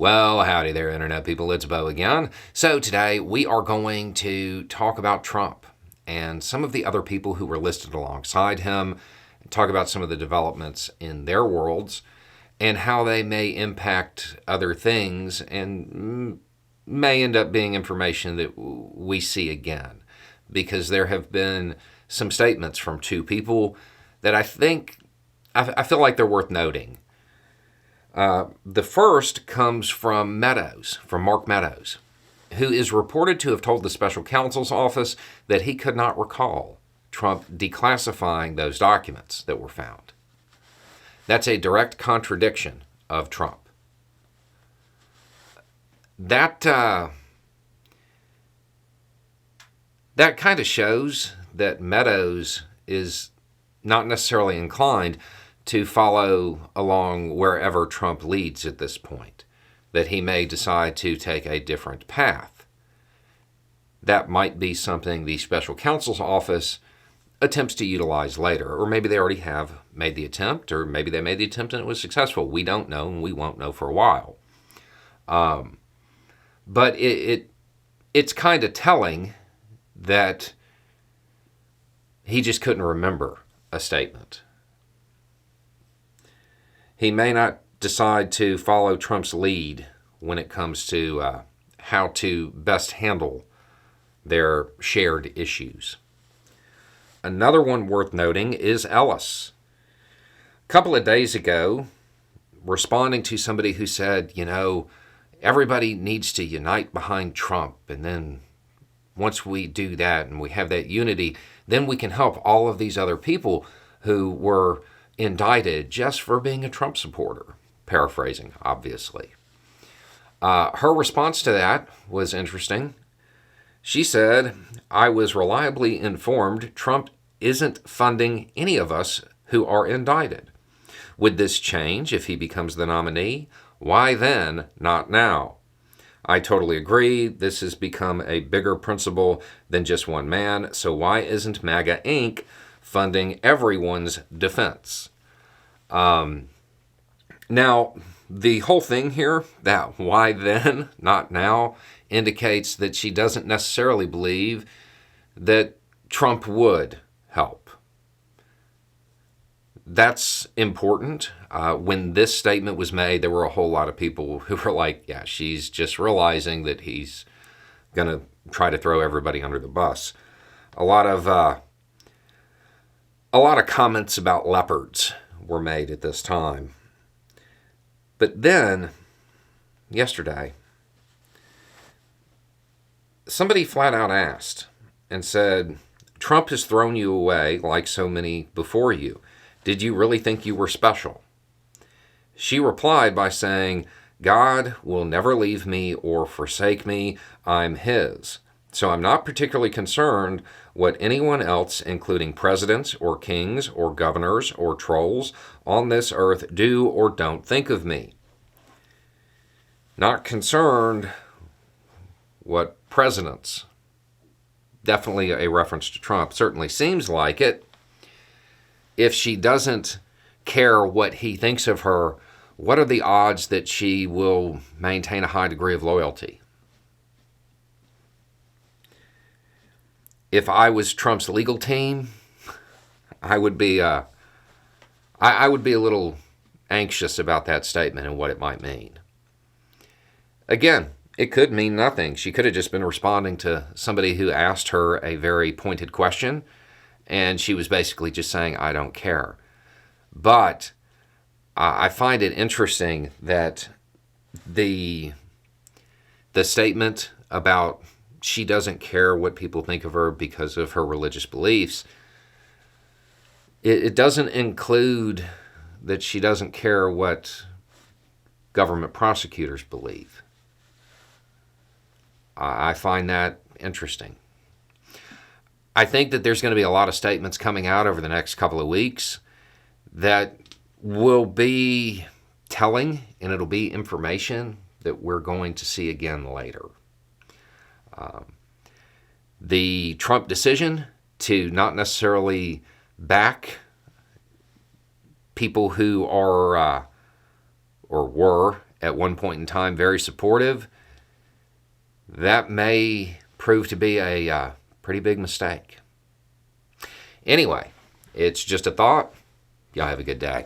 Well, howdy there, Internet people. It's Bo again. So, today we are going to talk about Trump and some of the other people who were listed alongside him, and talk about some of the developments in their worlds and how they may impact other things and may end up being information that we see again. Because there have been some statements from two people that I feel like they're worth noting. The first comes from Meadows, from Mark Meadows, who is reported to have told the special counsel's office that he could not recall Trump declassifying those documents that were found. That's a direct contradiction of Trump. That kind of shows that Meadows is not necessarily inclined to follow along wherever Trump leads at this point, that he may decide to take a different path. That might be something the special counsel's office attempts to utilize later, or maybe they already have made the attempt, or maybe they made the attempt and it was successful. We don't know, and we won't know for a while. But it's kind of telling that he just couldn't remember a statement. He may not decide to follow Trump's lead when it comes to how to best handle their shared issues. Another one worth noting is Ellis. A couple of days ago, responding to somebody who said, everybody needs to unite behind Trump, and then once we do that and we have that unity, then we can help all of these other people who were indicted just for being a Trump supporter. Paraphrasing, obviously. Her response to that was interesting. She said, "I was reliably informed Trump isn't funding any of us who are indicted. Would this change if he becomes the nominee? Why then, not now? I totally agree. This has become a bigger principle than just one man, so why isn't MAGA Inc. funding everyone's defense?" Now, the whole thing here, that why then, not now, indicates that she doesn't necessarily believe that Trump would help. That's important. When this statement was made, there were a whole lot of people who were like, yeah, she's just realizing that he's going to try to throw everybody under the bus. A lot of comments about leopards were made at this time. But then, yesterday, somebody flat out asked and said, Trump has thrown you away like so many before you. Did you really think you were special? She replied by saying, God will never leave me or forsake me. I'm his. So I'm not particularly concerned what anyone else, including presidents or kings or governors or trolls on this earth do or don't think of me. Not concerned what presidents, definitely a reference to Trump, certainly seems like it. If she doesn't care what he thinks of her, what are the odds that she will maintain a high degree of loyalty? If I was Trump's legal team, I would be a little anxious about that statement and what it might mean. Again, it could mean nothing. She could have just been responding to somebody who asked her a very pointed question, and she was basically just saying, I don't care. But I find it interesting that the statement about she doesn't care what people think of her because of her religious beliefs, it doesn't include that she doesn't care what government prosecutors believe. I find that interesting. I think that there's going to be a lot of statements coming out over the next couple of weeks that will be telling, and it'll be information that we're going to see again later. The Trump decision to not necessarily back people who are or were at one point in time very supportive, that may prove to be a pretty big mistake. Anyway, it's just a thought. Y'all have a good day.